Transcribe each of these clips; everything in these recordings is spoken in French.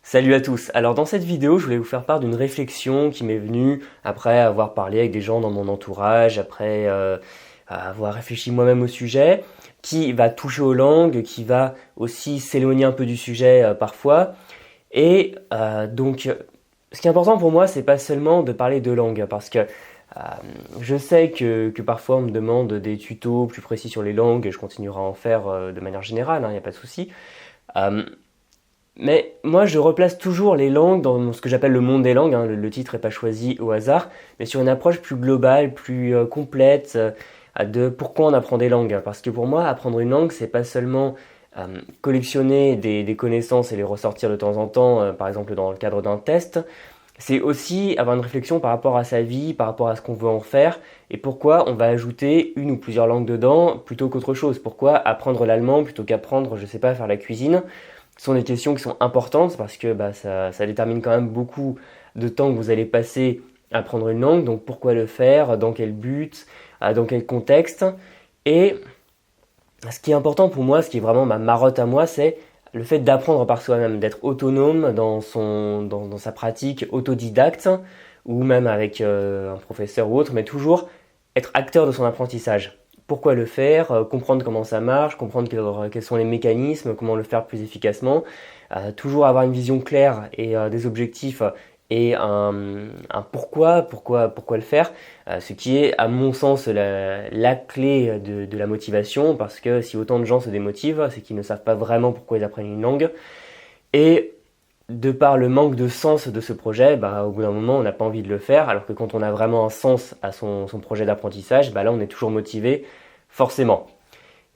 Salut à tous. Alors dans cette vidéo, je voulais vous faire part d'une réflexion qui m'est venue après avoir parlé avec des gens dans mon entourage, après avoir réfléchi moi-même au sujet, qui va toucher aux langues, qui va aussi s'éloigner un peu du sujet parfois. Et ce qui est important pour moi, c'est pas seulement de parler de langue, parce que je sais que parfois on me demande des tutos plus précis sur les langues, et je continuerai à en faire de manière générale, il n'y a pas de souci. Euh, mais moi, je replace toujours les langues dans ce que j'appelle le monde des langues, hein. Le titre n'est pas choisi au hasard, mais sur une approche plus globale, plus complète de pourquoi on apprend des langues. Parce que pour moi, apprendre une langue, c'est pas seulement collectionner des connaissances et les ressortir de temps en temps, par exemple dans le cadre d'un test. C'est aussi avoir une réflexion par rapport à sa vie, par rapport à ce qu'on veut en faire, et pourquoi on va ajouter une ou plusieurs langues dedans plutôt qu'autre chose. Pourquoi apprendre l'allemand plutôt qu'apprendre, je sais pas, faire la cuisine. Ce sont des questions qui sont importantes parce que ça détermine quand même beaucoup de temps que vous allez passer à apprendre une langue. Donc pourquoi le faire, dans quel but, dans quel contexte. Et ce qui est important pour moi, ce qui est vraiment ma marotte à moi, c'est le fait d'apprendre par soi-même, d'être autonome dans sa pratique autodidacte, ou même avec un professeur ou autre, mais toujours être acteur de son apprentissage. Pourquoi le faire, comprendre comment ça marche, comprendre quels sont les mécanismes, comment le faire plus efficacement, toujours avoir une vision claire et des objectifs et un pourquoi le faire, ce qui est à mon sens la clé de la motivation, parce que si autant de gens se démotivent, c'est qu'ils ne savent pas vraiment pourquoi ils apprennent une langue. Et de par le manque de sens de ce projet, au bout d'un moment, on n'a pas envie de le faire, alors que quand on a vraiment un sens à son projet d'apprentissage, là, on est toujours motivé, forcément.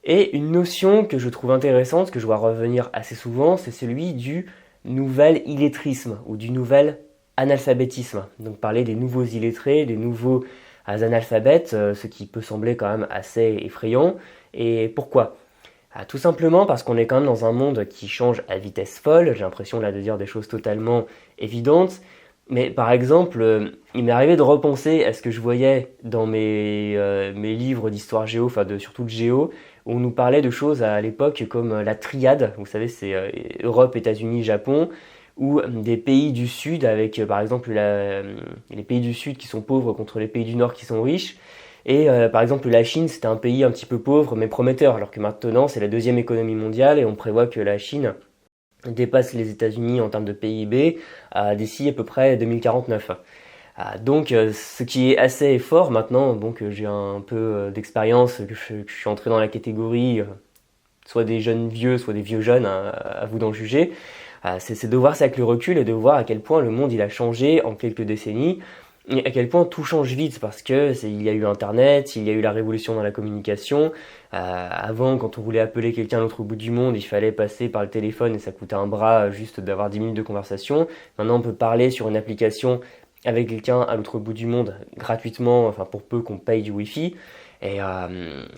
Et une notion que je trouve intéressante, que je vois revenir assez souvent, c'est celui du nouvel illettrisme ou du nouvel analphabétisme. Donc parler des nouveaux illettrés, des nouveaux analphabètes, ce qui peut sembler quand même assez effrayant. Et pourquoi? Tout simplement parce qu'on est quand même dans un monde qui change à vitesse folle. J'ai l'impression là de dire des choses totalement évidentes. Mais par exemple, il m'est arrivé de repenser à ce que je voyais dans mes livres d'histoire géo, surtout de géo, où on nous parlait de choses à l'époque comme la triade. Vous savez, c'est Europe, États-Unis, Japon, ou des pays du Sud avec par exemple les pays du Sud qui sont pauvres contre les pays du Nord qui sont riches. Et par exemple, la Chine, c'était un pays un petit peu pauvre mais prometteur, alors que maintenant, c'est la deuxième économie mondiale et on prévoit que la Chine dépasse les États-Unis en termes de PIB d'ici à peu près 2049. Ce qui est assez fort maintenant, que j'ai un peu d'expérience, que je suis entré dans la catégorie soit des jeunes vieux, soit des vieux jeunes, hein, à vous d'en juger, c'est de voir ça avec le recul et de voir à quel point le monde il a changé en quelques décennies. Et à quel point tout change vite parce que il y a eu Internet, il y a eu la révolution dans la communication. Avant, quand on voulait appeler quelqu'un à l'autre bout du monde, il fallait passer par le téléphone et ça coûtait un bras juste d'avoir 10 minutes de conversation. Maintenant, on peut parler sur une application avec quelqu'un à l'autre bout du monde gratuitement, enfin pour peu qu'on paye du Wi-Fi. Et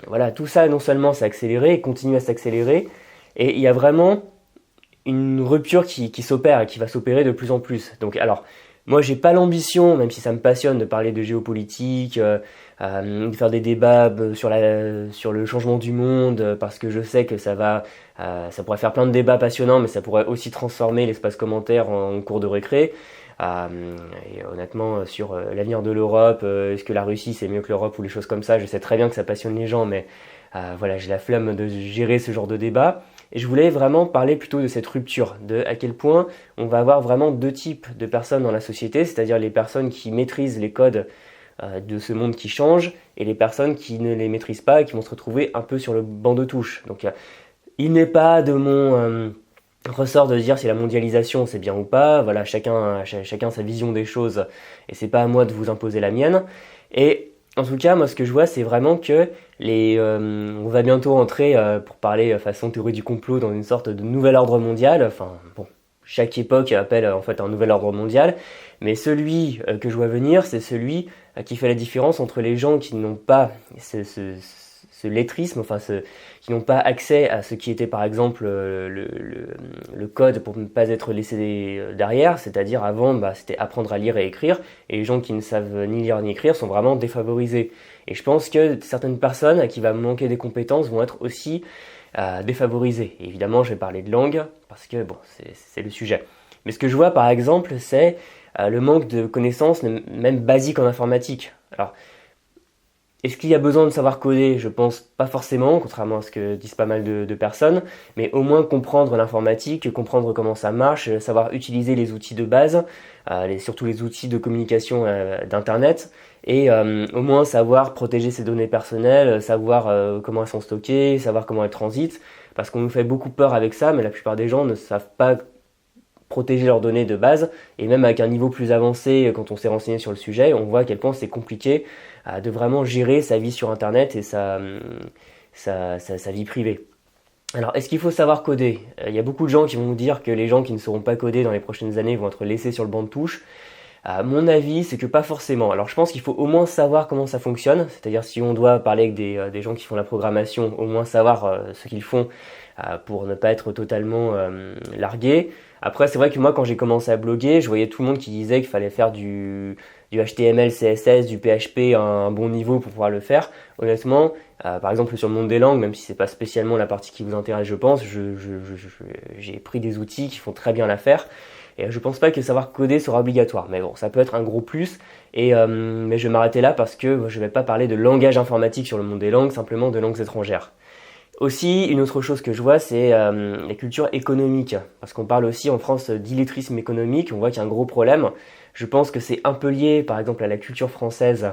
voilà, tout ça non seulement s'est accéléré, continue à s'accélérer, et il y a vraiment une rupture qui s'opère et qui va s'opérer de plus en plus. Donc alors, moi j'ai pas l'ambition, même si ça me passionne, de parler de géopolitique, de faire des débats sur le changement du monde, parce que je sais que ça pourrait faire plein de débats passionnants, mais ça pourrait aussi transformer l'espace commentaire en cours de récré. Et honnêtement, sur l'avenir de l'Europe, est-ce que la Russie c'est mieux que l'Europe ou les choses comme ça, je sais très bien que ça passionne les gens, mais voilà, j'ai la flemme de gérer ce genre de débat. Et je voulais vraiment parler plutôt de cette rupture, de à quel point on va avoir vraiment deux types de personnes dans la société, c'est-à-dire les personnes qui maîtrisent les codes de ce monde qui change et les personnes qui ne les maîtrisent pas et qui vont se retrouver un peu sur le banc de touche. Donc il n'est pas de mon ressort de dire si la mondialisation c'est bien ou pas, voilà, chacun sa vision des choses et c'est pas à moi de vous imposer la mienne. Et en tout cas, moi ce que je vois c'est vraiment que on va bientôt entrer, pour parler façon théorie du complot, dans une sorte de nouvel ordre mondial, enfin bon, chaque époque appelle en fait un nouvel ordre mondial, mais celui que je vois venir c'est celui qui fait la différence entre les gens qui n'ont pas ce lettrisme, qui n'ont pas accès à ce qui était par exemple le code pour ne pas être laissé derrière, c'est-à-dire avant c'était apprendre à lire et écrire, et les gens qui ne savent ni lire ni écrire sont vraiment défavorisés. Et je pense que certaines personnes à qui va manquer des compétences vont être aussi défavorisées. Et évidemment je vais parler de langue, parce que bon, c'est le sujet. Mais ce que je vois par exemple, c'est le manque de connaissances, même basiques en informatique. Alors, est-ce qu'il y a besoin de savoir coder? Je pense pas forcément, contrairement à ce que disent pas mal de personnes, mais au moins comprendre l'informatique, comprendre comment ça marche, savoir utiliser les outils de base, surtout les outils de communication d'Internet, et au moins savoir protéger ses données personnelles, savoir comment elles sont stockées, savoir comment elles transitent, parce qu'on nous fait beaucoup peur avec ça, mais la plupart des gens ne savent pas protéger leurs données de base, et même avec un niveau plus avancé, quand on s'est renseigné sur le sujet, on voit à quel point c'est compliqué de vraiment gérer sa vie sur Internet et sa vie privée. Alors, est-ce qu'il faut savoir coder? Il y a beaucoup de gens qui vont nous dire que les gens qui ne sauront pas coder dans les prochaines années vont être laissés sur le banc de touche. Mon avis, c'est que pas forcément. Alors, je pense qu'il faut au moins savoir comment ça fonctionne, c'est-à-dire si on doit parler avec des gens qui font la programmation, au moins savoir ce qu'ils font pour ne pas être totalement largué. Après, c'est vrai que moi, quand j'ai commencé à bloguer, je voyais tout le monde qui disait qu'il fallait faire du HTML, CSS, du PHP à un bon niveau pour pouvoir le faire. Honnêtement, par exemple sur le monde des langues, même si c'est pas spécialement la partie qui vous intéresse, je pense, j'ai pris des outils qui font très bien l'affaire. Et je pense pas que savoir coder sera obligatoire. Mais bon, ça peut être un gros plus. Mais je vais m'arrêter là parce que je vais pas parler de langage informatique sur le monde des langues, simplement de langues étrangères. Aussi, une autre chose que je vois, c'est la culture économique. Parce qu'on parle aussi en France d'illettrisme économique, on voit qu'il y a un gros problème. Je pense que c'est un peu lié, par exemple, à la culture française,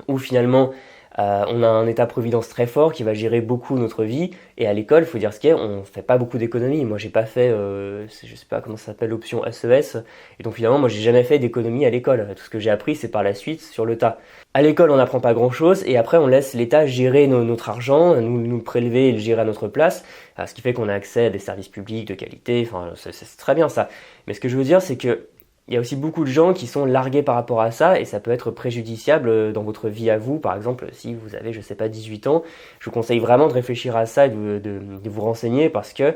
où finalement, on a un état-providence très fort qui va gérer beaucoup notre vie. Et à l'école, il faut dire ce qu'il y a, on fait pas beaucoup d'économies. Moi, j'ai pas fait, je sais pas comment ça s'appelle, l'option SES. Et donc finalement, moi, j'ai jamais fait d'économie à l'école. Tout ce que j'ai appris, c'est par la suite sur le tas. À l'école, on n'apprend pas grand-chose et après, on laisse l'État gérer notre argent, nous le prélever et le gérer à notre place, ce qui fait qu'on a accès à des services publics de qualité. Enfin, c'est très bien ça. Mais ce que je veux dire, c'est que il y a aussi beaucoup de gens qui sont largués par rapport à ça et ça peut être préjudiciable dans votre vie à vous. Par exemple, si vous avez, je sais pas, 18 ans, je vous conseille vraiment de réfléchir à ça et de vous renseigner parce que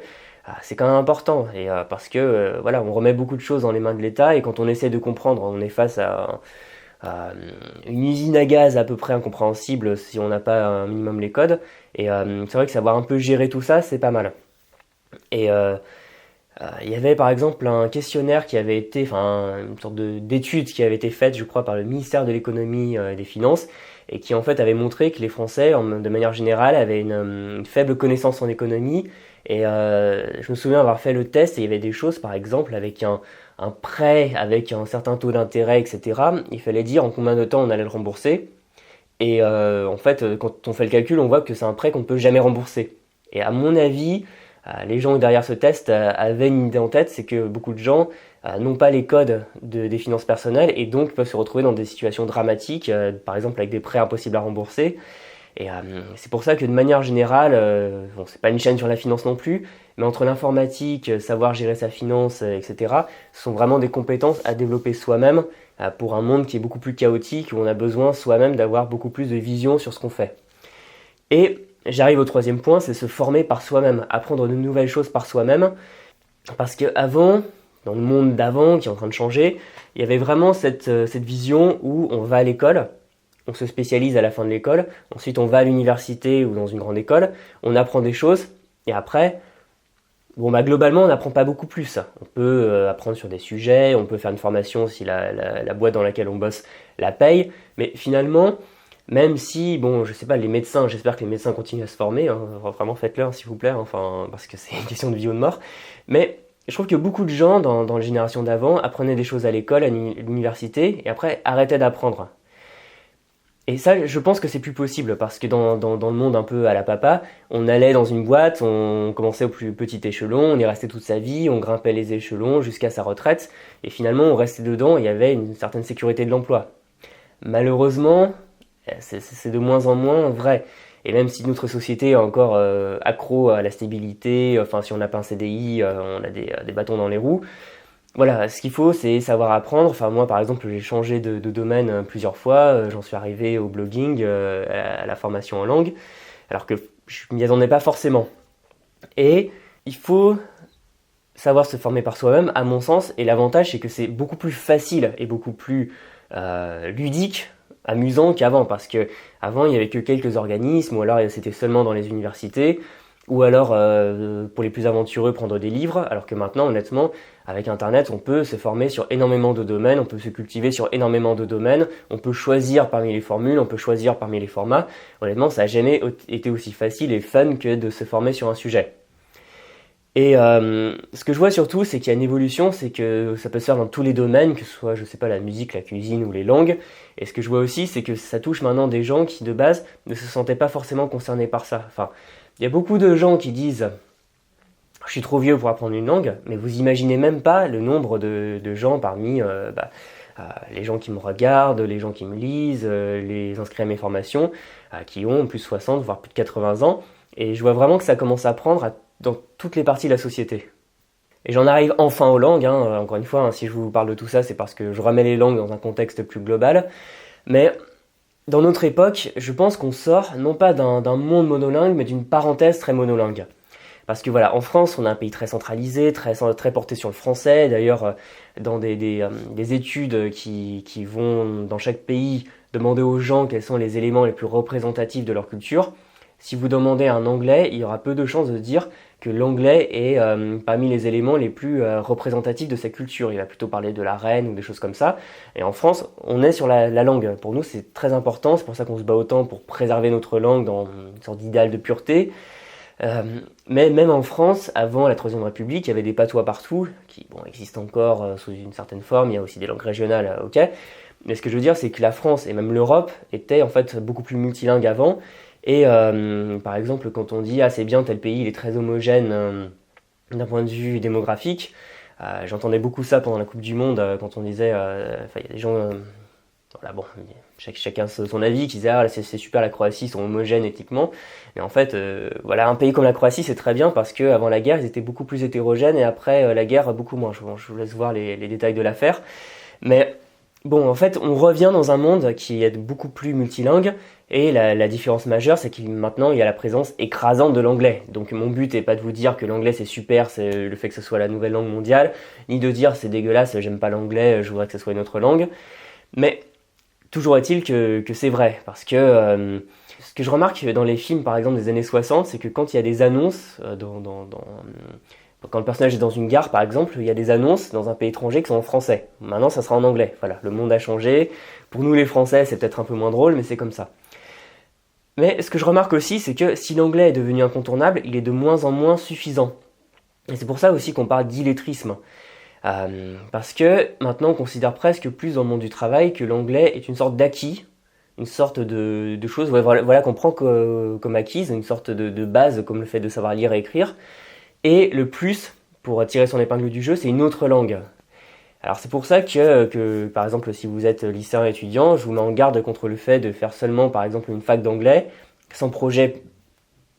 c'est quand même important et parce que voilà, on remet beaucoup de choses dans les mains de l'État et quand on essaie de comprendre, on est face à une usine à gaz à peu près incompréhensible si on n'a pas un minimum les codes. Et c'est vrai que savoir un peu gérer tout ça, c'est pas mal. Et il y avait par exemple un questionnaire qui avait été, enfin une sorte d'étude qui avait été faite, je crois, par le ministère de l'économie et des finances, et qui en fait avait montré que les Français, de manière générale, avaient une faible connaissance en économie. Et je me souviens avoir fait le test et il y avait des choses, par exemple, avec un prêt avec un certain taux d'intérêt, etc. Il fallait dire en combien de temps on allait le rembourser. Et en fait, quand on fait le calcul, on voit que c'est un prêt qu'on ne peut jamais rembourser. Et à mon avis, les gens derrière ce test avaient une idée en tête, c'est que beaucoup de gens n'ont pas les codes des finances personnelles et donc peuvent se retrouver dans des situations dramatiques, par exemple avec des prêts impossibles à rembourser. Et c'est pour ça que de manière générale, bon, c'est pas une chaîne sur la finance non plus, mais entre l'informatique, savoir gérer sa finance, etc., ce sont vraiment des compétences à développer soi-même pour un monde qui est beaucoup plus chaotique, où on a besoin soi-même d'avoir beaucoup plus de vision sur ce qu'on fait. Et j'arrive au troisième point, c'est se former par soi-même, apprendre de nouvelles choses par soi-même, parce que avant, dans le monde d'avant qui est en train de changer, il y avait vraiment cette vision où on va à l'école, on se spécialise à la fin de l'école, ensuite on va à l'université ou dans une grande école, on apprend des choses, et après, bon bah globalement on n'apprend pas beaucoup plus. On peut apprendre sur des sujets, on peut faire une formation si la boîte dans laquelle on bosse la paye, mais finalement, même si, bon, je sais pas, les médecins, j'espère que les médecins continuent à se former, hein, vraiment faites-le hein, s'il vous plaît, enfin, parce que c'est une question de vie ou de mort, mais je trouve que beaucoup de gens dans les générations d'avant apprenaient des choses à l'école, à l'université, et après arrêtaient d'apprendre. Et ça, je pense que c'est plus possible parce que dans le monde un peu à la papa, on allait dans une boîte, on commençait au plus petit échelon, on y restait toute sa vie, on grimpait les échelons jusqu'à sa retraite, et finalement on restait dedans, il y avait une certaine sécurité de l'emploi. Malheureusement, c'est de moins en moins vrai. Et même si notre société est encore accro à la stabilité, enfin si on n'a pas un CDI, on a des bâtons dans les roues, voilà, ce qu'il faut, c'est savoir apprendre. Enfin, moi, par exemple, j'ai changé de domaine plusieurs fois. J'en suis arrivé au blogging, à la formation en langue, alors que je m'y attendais pas forcément. Et il faut savoir se former par soi-même, à mon sens. Et l'avantage, c'est que c'est beaucoup plus facile et beaucoup plus ludique, amusant qu'avant. Parce que avant, il y avait que quelques organismes, ou alors c'était seulement dans les universités. ou alors pour les plus aventureux prendre des livres, alors que maintenant honnêtement avec internet on peut se former sur énormément de domaines, on peut se cultiver sur énormément de domaines, on peut choisir parmi les formules, on peut choisir parmi les formats. Honnêtement ça n'a jamais été aussi facile et fun que de se former sur un sujet. Et ce que je vois surtout, c'est qu'il y a une évolution, c'est que ça peut se faire dans tous les domaines, que ce soit, je sais pas, la musique, la cuisine ou les langues. Et ce que je vois aussi, c'est que ça touche maintenant des gens qui, de base, ne se sentaient pas forcément concernés par ça. Enfin, il y a beaucoup de gens qui disent je suis trop vieux pour apprendre une langue, mais vous imaginez même pas le nombre de gens parmi les gens qui me regardent, les gens qui me lisent, les inscrits à mes formations, qui ont plus de 60, voire plus de 80 ans. Et je vois vraiment que ça commence à prendre dans toutes les parties de la société. Et j'en arrive enfin aux langues, encore une fois, si je vous parle de tout ça, c'est parce que je remets les langues dans un contexte plus global. Mais dans notre époque, je pense qu'on sort non pas d'un monde monolingue, mais d'une parenthèse très monolingue. Parce que voilà, en France, on a un pays très centralisé, très porté sur le français. D'ailleurs, dans des études qui vont dans chaque pays demander aux gens quels sont les éléments les plus représentatifs de leur culture, si vous demandez un anglais, il y aura peu de chances de dire que l'anglais est parmi les éléments les plus représentatifs de sa culture. Il va plutôt parler de la reine ou des choses comme ça. Et en France, on est sur la langue. Pour nous, c'est très important. C'est pour ça qu'on se bat autant pour préserver notre langue dans une sorte d'idéal de pureté. Mais même en France, avant la Troisième République, il y avait des patois partout, qui existent encore sous une certaine forme. Il y a aussi des langues régionales, ok. Mais ce que je veux dire, c'est que la France et même l'Europe étaient en fait beaucoup plus multilingues avant. Et par exemple, quand on dit « Ah, c'est bien, tel pays, il est très homogène d'un point de vue démographique », j'entendais beaucoup ça pendant la Coupe du Monde, quand on disait il y a des gens, voilà, bon, chacun son avis, qui disaient « Ah, c'est super, la Croatie, ils sont homogènes éthiquement ». Mais en fait, voilà, un pays comme la Croatie, c'est très bien parce qu'avant la guerre, ils étaient beaucoup plus hétérogènes et après la guerre, beaucoup moins. Je vous laisse voir les détails de l'affaire. Mais bon, en fait, on revient dans un monde qui est beaucoup plus multilingue. Et la différence majeure, c'est qu'il maintenant il y a la présence écrasante de l'anglais. Donc mon but n'est pas de vous dire que l'anglais c'est super, c'est le fait que ce soit la nouvelle langue mondiale, ni de dire c'est dégueulasse, j'aime pas l'anglais, je voudrais que ce soit une autre langue. Mais toujours est-il que c'est vrai, parce que ce que je remarque dans les films par exemple des années 60, c'est que quand il y a des annonces, quand le personnage est dans une gare par exemple, il y a des annonces dans un pays étranger qui sont en français. Maintenant ça sera en anglais, voilà, le monde a changé. Pour nous les Français c'est peut-être un peu moins drôle, mais c'est comme ça. Mais ce que je remarque aussi, c'est que si l'anglais est devenu incontournable, il est de moins en moins suffisant. Et c'est pour ça aussi qu'on parle d'illettrisme. Parce que maintenant on considère presque plus dans le monde du travail que l'anglais est une sorte d'acquis, une sorte de chose voilà, qu'on prend comme acquise, une sorte de base comme le fait de savoir lire et écrire. Et le plus, pour tirer son épingle du jeu, c'est une autre langue. Alors c'est pour ça que, par exemple, si vous êtes lycéen étudiant, je vous mets en garde contre le fait de faire seulement, par exemple, une fac d'anglais, sans projet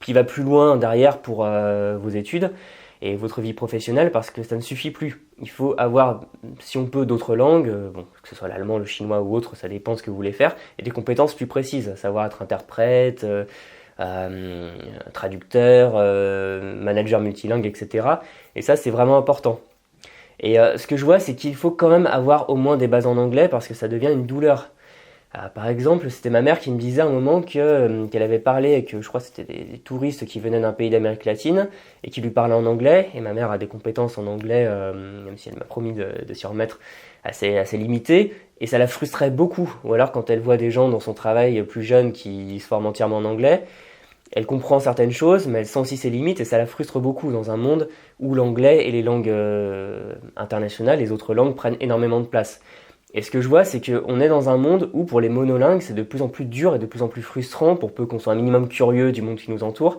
qui va plus loin derrière pour vos études et votre vie professionnelle, parce que ça ne suffit plus. Il faut avoir, si on peut, d'autres langues, que ce soit l'allemand, le chinois ou autre, ça dépend de ce que vous voulez faire, et des compétences plus précises, savoir être interprète, traducteur, manager multilingue, etc. Et ça, c'est vraiment important. Et ce que je vois, c'est qu'il faut quand même avoir au moins des bases en anglais parce que ça devient une douleur. Par exemple, c'était ma mère qui me disait à un moment qu'elle avait parlé et que je crois que c'était des touristes qui venaient d'un pays d'Amérique latine et qui lui parlaient en anglais. Et ma mère a des compétences en anglais, même si elle m'a promis de s'y remettre, assez limitées. Et ça la frustrait beaucoup. Ou alors quand elle voit des gens dans son travail plus jeunes qui se forment entièrement en anglais, elle comprend certaines choses, mais elle sent aussi ses limites et ça la frustre beaucoup dans un monde où l'anglais et les langues internationales, les autres langues, prennent énormément de place. Et ce que je vois, c'est qu'on est dans un monde où pour les monolingues, c'est de plus en plus dur et de plus en plus frustrant, pour peu qu'on soit un minimum curieux du monde qui nous entoure,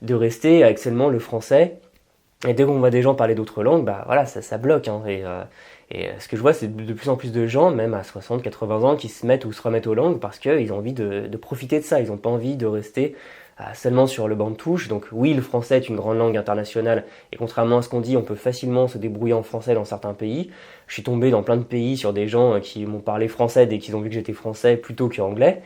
de rester avec seulement le français. Et dès qu'on voit des gens parler d'autres langues, voilà, ça bloque. Et ce que je vois, c'est de plus en plus de gens, même à 60, 80 ans, qui se mettent ou se remettent aux langues parce qu'ils ont envie de profiter de ça. Ils n'ont pas envie de rester seulement sur le banc de touche. Donc oui, le français est une grande langue internationale et contrairement à ce qu'on dit, on peut facilement se débrouiller en français dans certains pays. Je suis tombé dans plein de pays sur des gens qui m'ont parlé français dès qu'ils ont vu que j'étais français plutôt qu'anglais.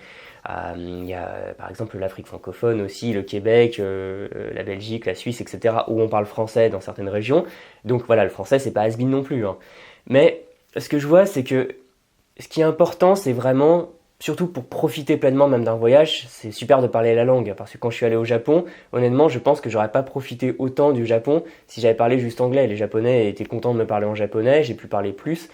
Il y a par exemple l'Afrique francophone aussi, le Québec, la Belgique, la Suisse, etc. où on parle français dans certaines régions. Donc voilà, le français c'est pas has-been non plus. Mais ce que je vois, c'est que ce qui est important, c'est vraiment surtout pour profiter pleinement même d'un voyage, c'est super de parler la langue. Parce que quand je suis allé au Japon, honnêtement, je pense que j'aurais pas profité autant du Japon si j'avais parlé juste anglais. Les Japonais étaient contents de me parler en japonais, j'ai pu parler plus.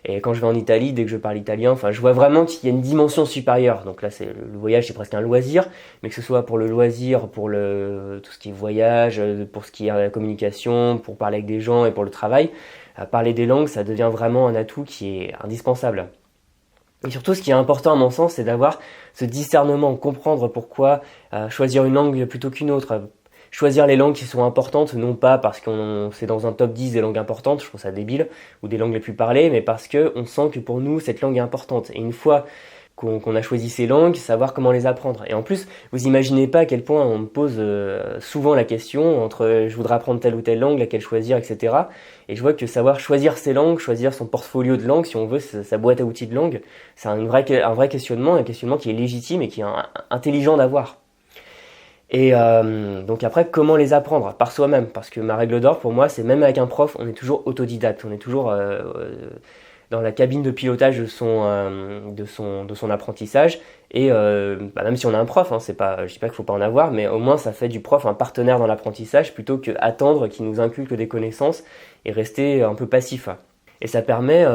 Et quand je vais en Italie, dès que je parle italien, enfin, je vois vraiment qu'il y a une dimension supérieure. Donc là, le voyage, c'est presque un loisir, mais que ce soit pour le loisir, pour tout ce qui est voyage, pour ce qui est la communication, pour parler avec des gens et pour le travail, parler des langues, ça devient vraiment un atout qui est indispensable. Et surtout, ce qui est important à mon sens, c'est d'avoir ce discernement, comprendre pourquoi choisir une langue plutôt qu'une autre. Choisir les langues qui sont importantes, non pas parce qu'on c'est dans un top 10 des langues importantes, je trouve ça débile, ou des langues les plus parlées, mais parce que on sent que pour nous, cette langue est importante. Et une fois qu'on a choisi ces langues, savoir comment les apprendre. Et en plus, vous imaginez pas à quel point on me pose souvent la question entre je voudrais apprendre telle ou telle langue, laquelle choisir, etc. Et je vois que savoir choisir ces langues, choisir son portfolio de langues, si on veut, sa boîte à outils de langue, c'est un vrai questionnement, un questionnement qui est légitime et qui est intelligent d'avoir. Et donc après, comment les apprendre? Par soi-même. Parce que ma règle d'or, pour moi, c'est même avec un prof, on est toujours autodidacte. On est toujours dans la cabine de pilotage de son apprentissage. Et même si on a un prof, hein, c'est pas, je dis pas qu'il faut pas en avoir, mais au moins ça fait du prof un partenaire dans l'apprentissage plutôt qu'attendre qu'il nous inculque des connaissances et rester un peu passif. Et ça permet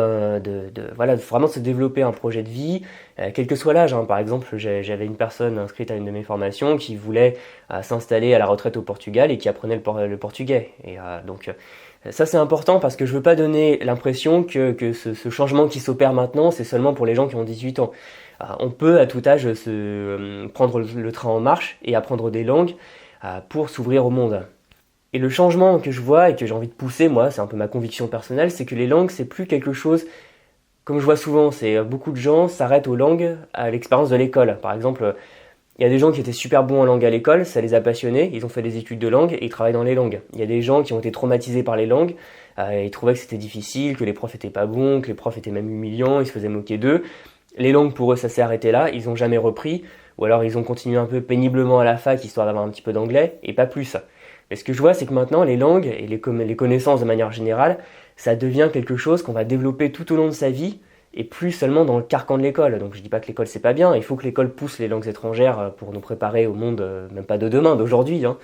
voilà, vraiment de se développer un projet de vie, quel que soit l'âge. Hein. Par exemple, j'avais une personne inscrite à une de mes formations qui voulait s'installer à la retraite au Portugal et qui apprenait le portugais. Et donc ça c'est important parce que je veux pas donner l'impression que ce changement qui s'opère maintenant, c'est seulement pour les gens qui ont 18 ans. On peut à tout âge prendre le train en marche et apprendre des langues pour s'ouvrir au monde. Et le changement que je vois et que j'ai envie de pousser, moi, c'est un peu ma conviction personnelle, c'est que les langues, c'est plus quelque chose, comme je vois souvent, c'est beaucoup de gens s'arrêtent aux langues à l'expérience de l'école. Par exemple, il y a des gens qui étaient super bons en langue à l'école, ça les a passionnés, ils ont fait des études de langue et ils travaillent dans les langues. Il y a des gens qui ont été traumatisés par les langues, ils trouvaient que c'était difficile, que les profs étaient pas bons, que les profs étaient même humiliants, ils se faisaient moquer d'eux. Les langues, pour eux, ça s'est arrêté là, ils ont jamais repris, ou alors ils ont continué un peu péniblement à la fac, histoire d'avoir un petit peu d'anglais, et pas plus. Mais ce que je vois, c'est que maintenant, les langues et les connaissances de manière générale, ça devient quelque chose qu'on va développer tout au long de sa vie, et plus seulement dans le carcan de l'école. Donc je dis pas que l'école c'est pas bien, il faut que l'école pousse les langues étrangères pour nous préparer au monde, même pas de demain, d'aujourd'hui. Hein.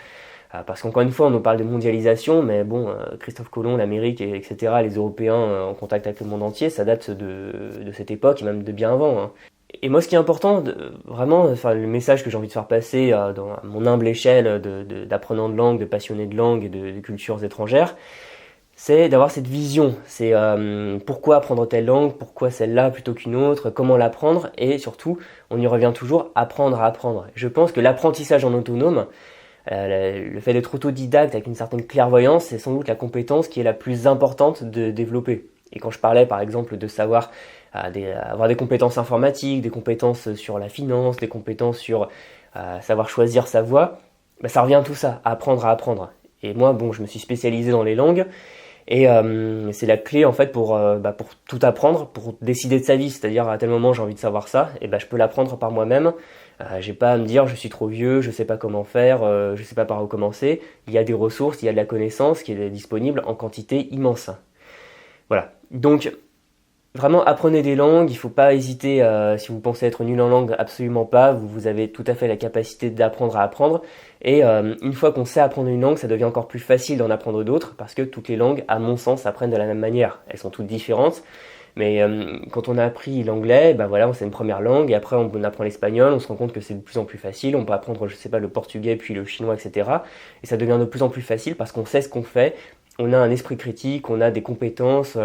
Parce qu'encore une fois, on nous parle de mondialisation, mais bon, Christophe Colomb, l'Amérique, etc., les Européens en contact avec le monde entier, ça date de cette époque, et même de bien avant. Hein. Et moi, ce qui est important, vraiment, enfin, le message que j'ai envie de faire passer à mon humble échelle d'apprenant de langue, de passionné de langue et de cultures étrangères, c'est d'avoir cette vision. C'est pourquoi apprendre telle langue, pourquoi celle-là plutôt qu'une autre, comment l'apprendre, et surtout, on y revient toujours, apprendre à apprendre. Je pense que l'apprentissage en autonome, le fait d'être autodidacte avec une certaine clairvoyance, c'est sans doute la compétence qui est la plus importante de développer. Et quand je parlais par exemple de savoir avoir des compétences informatiques, des compétences sur la finance, des compétences sur savoir choisir sa voie, bah, ça revient à tout ça, à apprendre. Et moi, bon, je me suis spécialisé dans les langues, et c'est la clé en fait pour tout apprendre, pour décider de sa vie. C'est-à-dire à tel moment j'ai envie de savoir ça, et ben je peux l'apprendre par moi-même. J'ai pas à me dire je suis trop vieux, je sais pas comment faire, je sais pas par où commencer. Il y a des ressources, il y a de la connaissance qui est disponible en quantité immense. Voilà. Donc vraiment apprenez des langues, il faut pas hésiter, si vous pensez être nul en langue, absolument pas, vous avez tout à fait la capacité d'apprendre à apprendre, et une fois qu'on sait apprendre une langue, ça devient encore plus facile d'en apprendre d'autres, parce que toutes les langues, à mon sens, s'apprennent de la même manière, elles sont toutes différentes, mais quand on a appris l'anglais, ben voilà, c'est une première langue, et après on apprend l'espagnol, on se rend compte que c'est de plus en plus facile, on peut apprendre, je sais pas, le portugais, puis le chinois, etc., et ça devient de plus en plus facile, parce qu'on sait ce qu'on fait, on a un esprit critique, on a des compétences,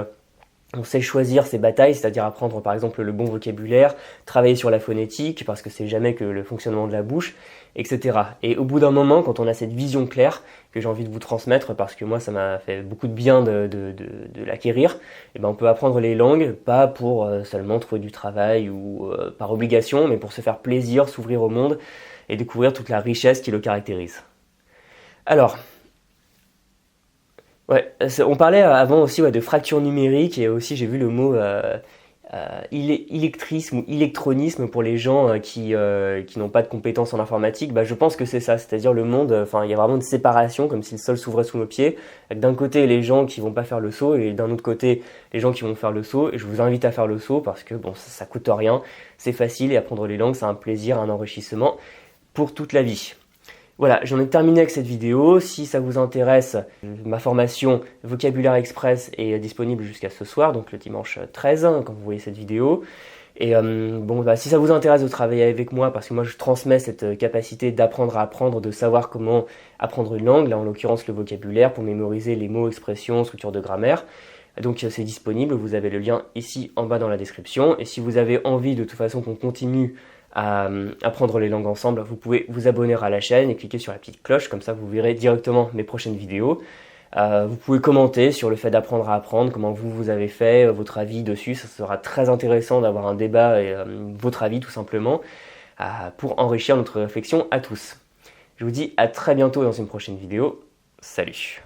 on sait choisir ses batailles, c'est-à-dire apprendre par exemple le bon vocabulaire, travailler sur la phonétique, parce que c'est jamais que le fonctionnement de la bouche, etc. Et au bout d'un moment, quand on a cette vision claire, que j'ai envie de vous transmettre, parce que moi ça m'a fait beaucoup de bien de l'acquérir, et ben on peut apprendre les langues, pas pour seulement trouver du travail ou par obligation, mais pour se faire plaisir, s'ouvrir au monde, et découvrir toute la richesse qui le caractérise. Alors, ouais, on parlait avant aussi de fracture numérique, et aussi j'ai vu le mot illectrisme ou électronisme pour les gens qui n'ont pas de compétences en informatique, je pense que c'est ça, c'est-à-dire le monde, il y a vraiment une séparation, comme si le sol s'ouvrait sous nos pieds. D'un côté, les gens qui vont pas faire le saut, et d'un autre côté, les gens qui vont faire le saut. Et je vous invite à faire le saut parce que ça coûte rien, c'est facile, et apprendre les langues, c'est un plaisir, un enrichissement pour toute la vie. Voilà, j'en ai terminé avec cette vidéo. Si ça vous intéresse, ma formation Vocabulaire Express est disponible jusqu'à ce soir, donc le dimanche 13, quand vous voyez cette vidéo. Et si ça vous intéresse de travailler avec moi, parce que moi je transmets cette capacité d'apprendre à apprendre, de savoir comment apprendre une langue, là en l'occurrence le vocabulaire, pour mémoriser les mots, expressions, structures de grammaire. Donc c'est disponible, vous avez le lien ici en bas dans la description. Et si vous avez envie de toute façon qu'on continue à apprendre les langues ensemble, vous pouvez vous abonner à la chaîne et cliquer sur la petite cloche, comme ça vous verrez directement mes prochaines vidéos. Vous pouvez commenter sur le fait d'apprendre à apprendre, comment vous avez fait, votre avis dessus, ça sera très intéressant d'avoir un débat et votre avis tout simplement, pour enrichir notre réflexion à tous. Je vous dis à très bientôt dans une prochaine vidéo, salut!